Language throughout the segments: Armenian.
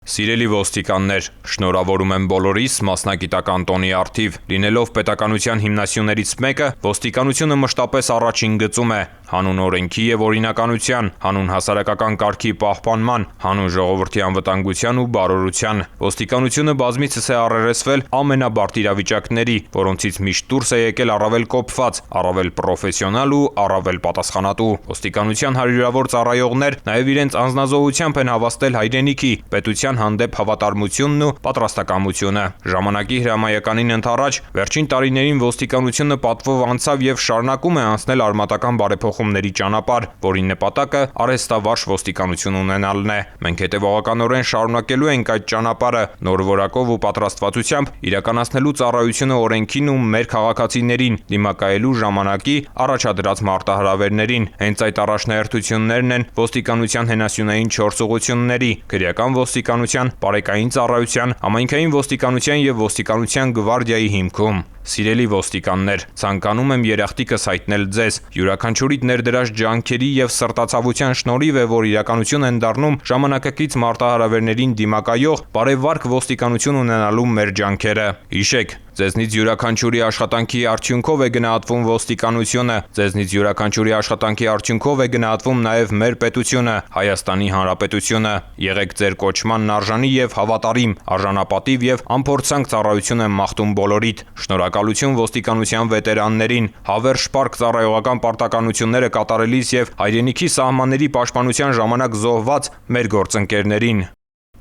Սիրելի ոստիկաններ, շնորհավորում եմ բոլորիս մասնագիտական տոնի առթիվ։ Լինելով պետականության հիմնասյուներից մեկը, ոստիկանությունը մշտապես առաջին գծում է հանուն օրենքի եւ օրինականության, հանուն հասարակական կարգի պահպանման, հանուն ժողովրդի անվտանգության ու բարօրության։ Ոստիկանությունը բազմիցս է առերեսվել ամենաբարդ իրավիճակների, որոնցից միշտ դուրս է եկել առավել կոփված, առավել պրոֆեսիոնալ ու առավել պատասխանատու։ Ոստիկանության հարյուրավոր ծառայողներ նաեւ իրենց անձնազոհությամբ են հավաստել հայրենիքի, պետության հանդեպ հավատարմությունն ու պատրաստակամությունը։ Ժամանակի հրամայականին ընդառաջ վերջին տարիներին ոստիկանությունը պատվով անցավ եւ շարունակում է անցնել արմատական բարեփոխումների ճանապարհ, որի նպատակը արհեստավարժ ոստիկանություն ունենալն է։ Մենք հետևողականորեն շարունակելու ենք այդ ճանապարհը նոր որակով ու պատրաստվածությամբ իրականացնելու ծառայությունը օրենքին ու մեր քաղաքացիներին դիմակայելու ժամանակի առաջադրած մարտահրավերներին։ Հենց այդ առաջնահերթություններն են ոստիկանության հենասյունային 4 ուղղությունների՝ քրեական ոստիկանության, բարեկային ծառայության, համայնքային ոստիկանության եւ ոստիկանության գվարդիայի հիմքում։ Սիրելի ոստիկաններ, ցանկանում եմ երախտիկս հայտնել ձեզ, յուրաքանչյուրիդ ներդրած ջանքերի եւ սրտացավության շնորհիվ է, որ իրականություն են դառնում ժամանակակից մարտահրավերներին դիմակայող բարեվարկ ոստիկանություն ունենալու մեր ջանքերը։ Հիշեք, ձեզնից յուրաքանչյուրի աշխատանքի արդյունքով է գնահատվում ոստիկանությունը, ձեզնից յուրաքանչյուրի աշխատանքի արդյունքով է գնահատվում նաեւ մեր պետությունը, Հայաստանի Հանրապետությունը։ Եղեք ձեր կոչմանն արժանի եւ հավատարիմ, արժանապատիվ եւ անփորձանք ծառայություն եմ մաղթում բոլորիդ։ Շնորհակալություն ոստիկանության վետերաններին, հավերժ պարկ ծառայողական պարտականությունները կատարելիս եւ հայրենիքի սահմանների պաշտպանության ժամանակ զոհված մեր գործընկերներին։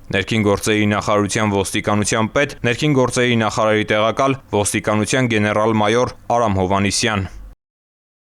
Ներքին գործերի նախարարության ոստիկանության պետ, ներքին գործերի նախարարի տեղակալ, ոստիկանության գեներալ-մայոր Արամ Հովհաննիսյան։